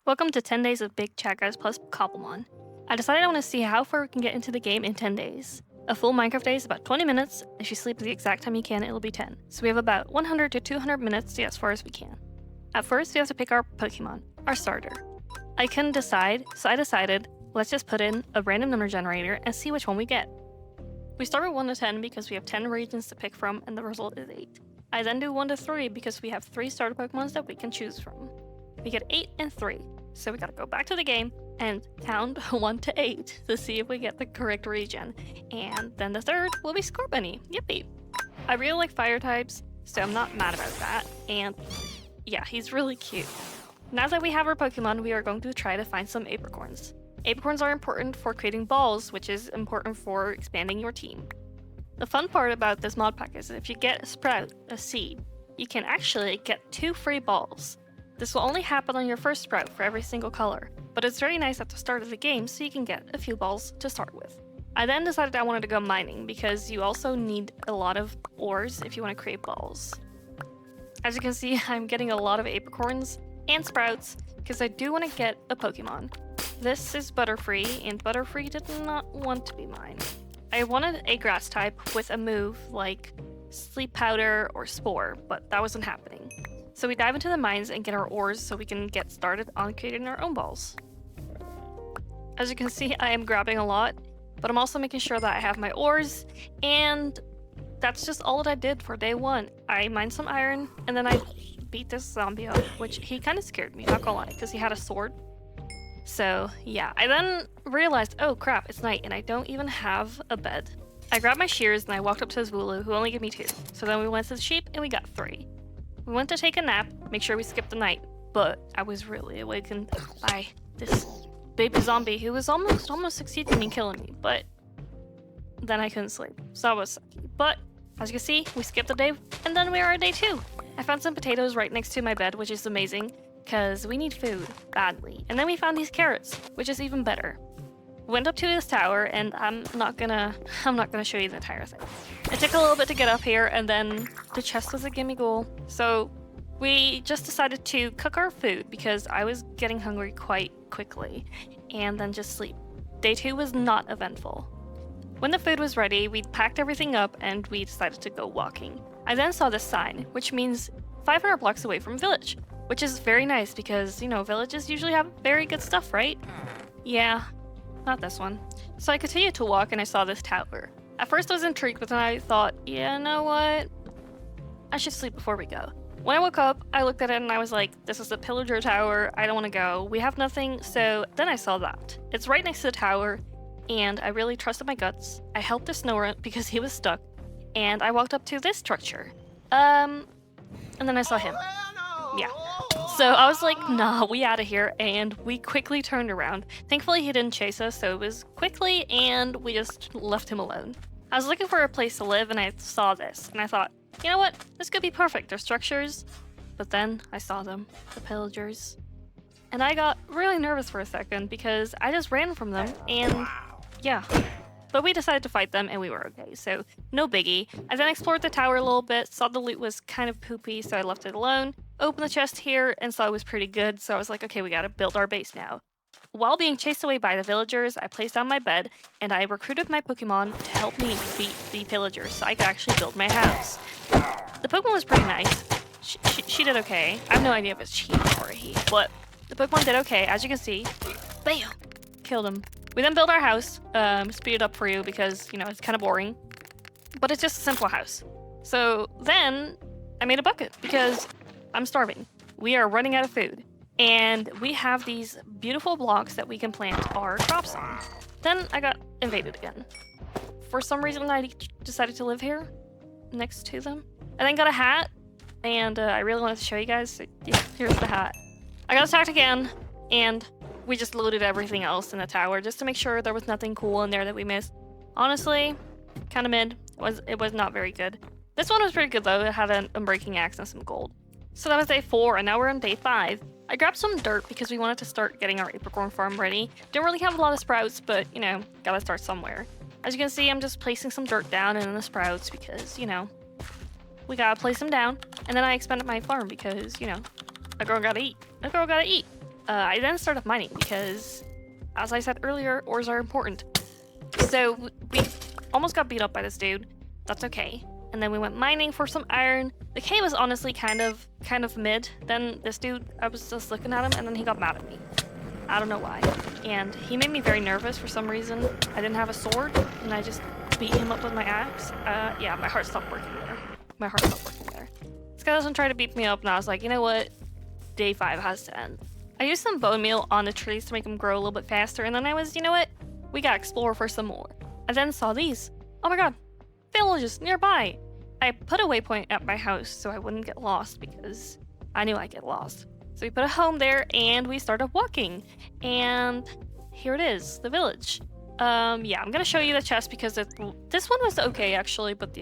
Welcome to 10 days of BigChadGuys plus Cobblemon. I decided I want to see how far we can get into the game in 10 days. A full Minecraft day is about 20 minutes. If you sleep at the exact time you can, it'll be 10. So we have about 100 to 200 minutes to get as far as we can. At first, we have to pick our Pokemon, our starter. I couldn't decide, so I decided, let's just put in a random number generator and see which one we get. We start with 1 to 10 because we have 10 regions to pick from and the result is 8. I then do 1 to 3 because we have 3 starter Pokemons that we can choose from. We get 8 and 3, so we gotta go back to the game and count 1 to 8 to see if we get the correct region. And then the third will be Scorbunny. Yippee! I really like fire types, so I'm not mad about that. And yeah, he's really cute. Now that we have our Pokemon, we are going to try to find some apricorns. Apricorns are important for creating balls, which is important for expanding your team. The fun part about this mod pack is that if you get a sprout, a seed, you can actually get 2 free balls. This will only happen on your first sprout for every single color, but it's very nice at the start of the game so you can get a few balls to start with. I then decided I wanted to go mining because you also need a lot of ores if you want to create balls. As you can see, I'm getting a lot of apricorns and sprouts because I do want to get a Pokemon. This is Butterfree, and Butterfree did not want to be mine. I wanted a grass type with a move like Sleep Powder or Spore, but that wasn't happening. So we dive into the mines and get our ores so we can get started on creating our own balls. As you can see, I am grabbing a lot, but I'm also making sure that I have my ores, and that's just all that I did for day 1. I mined some iron, and then I beat this zombie up, which he kind of scared me, not gonna lie, because he had a sword. So yeah, I then realized, oh crap, it's night, and I don't even have a bed. I grabbed my shears, and I walked up to Zvulu, who only gave me 2. So then we went to the sheep, and we got 3. We went to take a nap, make sure we skipped the night, but I was really awakened by this baby zombie who was almost succeeding in killing me, but then I couldn't sleep, so that was sucky. But as you can see, we skipped the day, and then we are at day 2. I found some potatoes right next to my bed, which is amazing, because we need food badly. And then we found these carrots, which is even better. We went up to this tower, and I'm not gonna show you the entire thing. It took a little bit to get up here, and then the chest was a gimme goal. So we just decided to cook our food because I was getting hungry quite quickly, and then just sleep. Day 2 was not eventful. When the food was ready, we packed everything up and we decided to go walking. I then saw this sign, which means 500 blocks away from village, which is very nice because, you know, villages usually have very good stuff, right? Yeah. Not this one. So I continued to walk and I saw this tower. At first I was intrigued, but then I thought, yeah, you know what? I should sleep before we go. When I woke up, I looked at it and I was like, this is the pillager tower, I don't want to go. We have nothing, so then I saw that. It's right next to the tower, and I really trusted my guts. I helped the Snorunt because he was stuck, and I walked up to this structure. And then I saw him. Yeah. So I was like, nah, we out of here, and we quickly turned around. Thankfully, he didn't chase us, so it was quickly, and we just left him alone. I was looking for a place to live, and I saw this, and I thought, you know what? This could be perfect. There's structures. But then I saw them, the pillagers. And I got really nervous for a second because I just ran from them, and yeah. But we decided to fight them, and we were okay, so no biggie. I then explored the tower a little bit, saw the loot was kind of poopy, so I left it alone. Opened the chest here, and saw it was pretty good, so I was like, okay, we gotta build our base now. While being chased away by the villagers, I placed down my bed, and I recruited my Pokemon to help me beat the pillagers, so I could actually build my house. The Pokemon was pretty nice. She did okay. I have no idea if it's she or a he, but the Pokemon did okay, as you can see. Bam! Killed him. We then build our house, speed it up for you because, you know, it's kind of boring. But it's just a simple house. So then I made a bucket because I'm starving. We are running out of food. And we have these beautiful blocks that we can plant our crops on. Then I got invaded again. For some reason, I decided to live here next to them. I then got a hat, and I really wanted to show you guys. So, yeah, here's the hat. I got attacked again, and we just looted everything else in the tower just to make sure there was nothing cool in there that we missed. Honestly, kind of mid. It was not very good. This one was pretty good though. It had an unbreaking axe and some gold. So that was day 4, and now we're on day 5. I grabbed some dirt because we wanted to start getting our apricorn farm ready. Didn't really have a lot of sprouts, but you know, gotta start somewhere. As you can see, I'm just placing some dirt down in the sprouts because, you know, we gotta place them down. And then I expanded my farm because, you know, a girl gotta eat. A girl gotta eat. I then started mining because, as I said earlier, ores are important. So we almost got beat up by this dude. That's okay. And then we went mining for some iron. The cave was honestly kind of mid. Then this dude, I was just looking at him, and then he got mad at me. I don't know why. And he made me very nervous for some reason. I didn't have a sword, and I just beat him up with my axe. Yeah, my heart stopped working there. My heart stopped working there. This guy doesn't try to beat me up, and I was like, you know what? Day 5 has to end. I used some bone meal on the trees to make them grow a little bit faster, and then I was, you know what? We gotta explore for some more. I then saw these. Oh my god. Villages nearby. I put a waypoint at my house so I wouldn't get lost because I knew I'd get lost. So we put a home there and we started walking. And here it is, the village. Yeah, I'm gonna show you the chest because this one was okay actually, but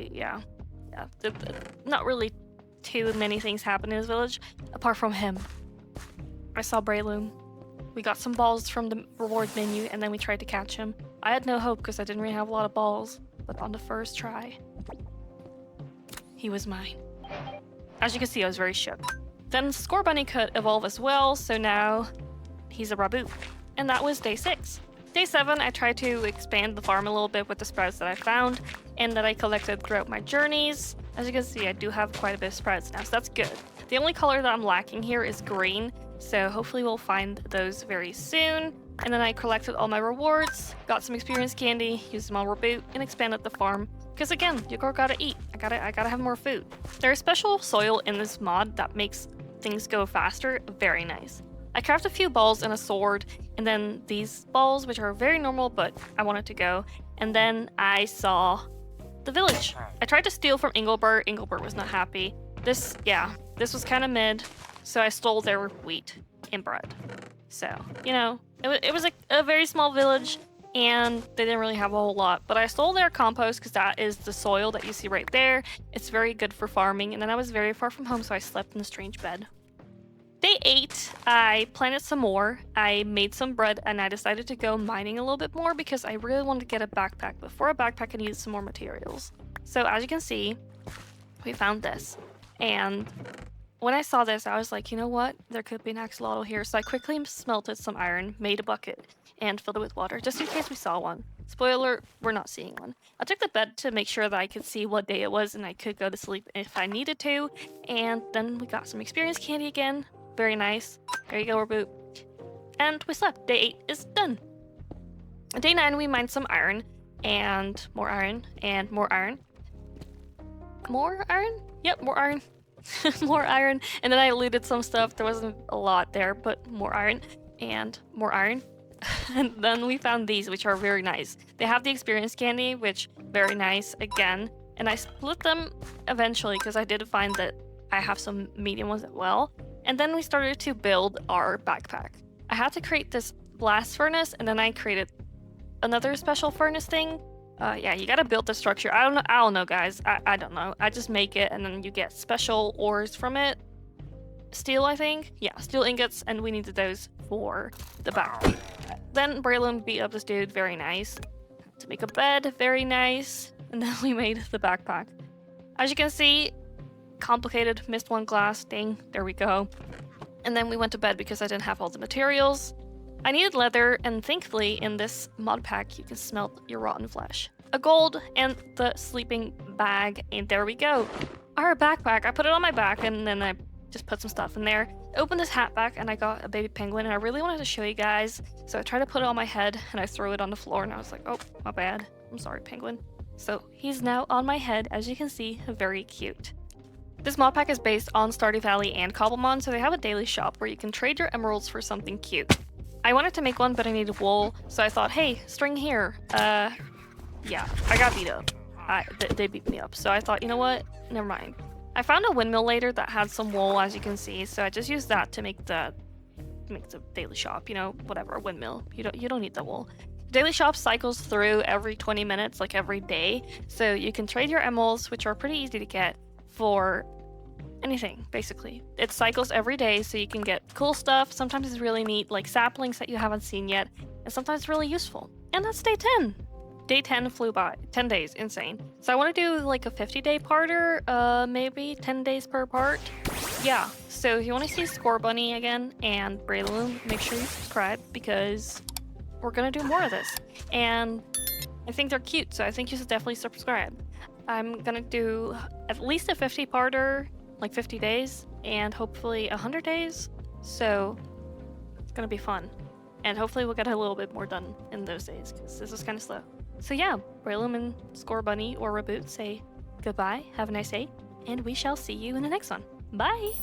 not really too many things happen in this village apart from him. I saw Brayloom. We got some balls from the reward menu and then we tried to catch him. I had no hope because I didn't really have a lot of balls, but on the first try, he was mine. As you can see, I was very shook. Then Score Bunny could evolve as well, so now he's a Raboot. And that was day 6. Day 7, I tried to expand the farm a little bit with the sprouts that I found and that I collected throughout my journeys. As you can see, I do have quite a bit of sprouts now, so that's good. The only color that I'm lacking here is green, so hopefully we'll find those very soon. And then I collected all my rewards, got some experience candy, used them on Raboot, and expanded the farm. Because again, you gotta eat. I gotta have more food. There's special soil in this mod that makes things go faster. Very nice. I crafted a few balls and a sword, and then these balls, which are very normal, but I wanted to go. And then I saw the village. I tried to steal from Engelbert. Engelbert was not happy. This was kind of mid, so I stole their wheat and bread. So, you know, it was a very small village, and they didn't really have a whole lot. But I stole their compost because that is the soil that you see right there. It's very good for farming, and then I was very far from home, so I slept in a strange bed. Day 8, I planted some more. I made some bread, and I decided to go mining a little bit more because I really wanted to get a backpack. But for a backpack, I needed some more materials. So as you can see, we found this. And when I saw this, I was like, you know what? There could be an axolotl here. So I quickly smelted some iron, made a bucket, and filled it with water, just in case we saw one. Spoiler, we're not seeing one. I took the bed to make sure that I could see what day it was and I could go to sleep if I needed to. And then we got some experience candy again. Very nice. There you go, Raboot. And we slept. Day 8 is done. Day 9, we mined some iron, and more iron, and more iron. More iron? Yep, more iron. More iron. And then I looted some stuff. There wasn't a lot there, but more iron, and more iron. And then we found these, which are very nice. They have the experience candy, which very nice again. And I split them eventually because I did find that I have some medium ones as well. And then we started to build our backpack. I had to create this blast furnace, and then I created another special furnace thing. Yeah, you gotta build the structure. I don't know, guys. I don't know. I just make it, and then you get special ores from it. Steel, I think. Yeah, steel ingots, and we needed those for the backpack. Then Braylon beat up this dude. Very nice. To make a bed. Very nice. And then we made the backpack. As you can see, complicated. Missed one glass. Dang. There we go. And then we went to bed because I didn't have all the materials. I needed leather, and thankfully in this mod pack you can smelt your rotten flesh. A gold and the sleeping bag, and there we go. Our backpack. I put it on my back and then I just put some stuff in there. I opened this hat back and I got a baby penguin, and I really wanted to show you guys. So I tried to put it on my head and I threw it on the floor, and I was like, oh, my bad. I'm sorry, penguin. So he's now on my head, as you can see, very cute. This mod pack is based on Stardew Valley and Cobblemon, so they have a daily shop where you can trade your emeralds for something cute. I wanted to make one, but I needed wool, so I thought, hey, string here. Yeah, I got beat up. They beat me up, so I thought, you know what? Never mind. I found a windmill later that had some wool, as you can see, so I just used that to make the daily shop. You know, whatever, a windmill. You don't need the wool. Daily shop cycles through every 20 minutes, like every day, so you can trade your emeralds, which are pretty easy to get, for anything, basically. It cycles every day, so you can get cool stuff. Sometimes it's really neat, like saplings that you haven't seen yet, and sometimes it's really useful. And that's day 10. Day 10 flew by. 10 days, insane. So I want to do like a 50-day parter, maybe 10 days per part. Yeah, So if you want to see Score Bunny again and Breloom, make sure you subscribe because we're gonna do more of this. And I think they're cute, so I think you should definitely subscribe. I'm gonna do at least a 50-parter, like 50 days, and hopefully 100 days. So it's gonna be fun. And hopefully we'll get a little bit more done in those days, because this is kind of slow. So yeah, Breloom and Score Bunny or Reboot say goodbye, have a nice day, and we shall see you in the next one. Bye!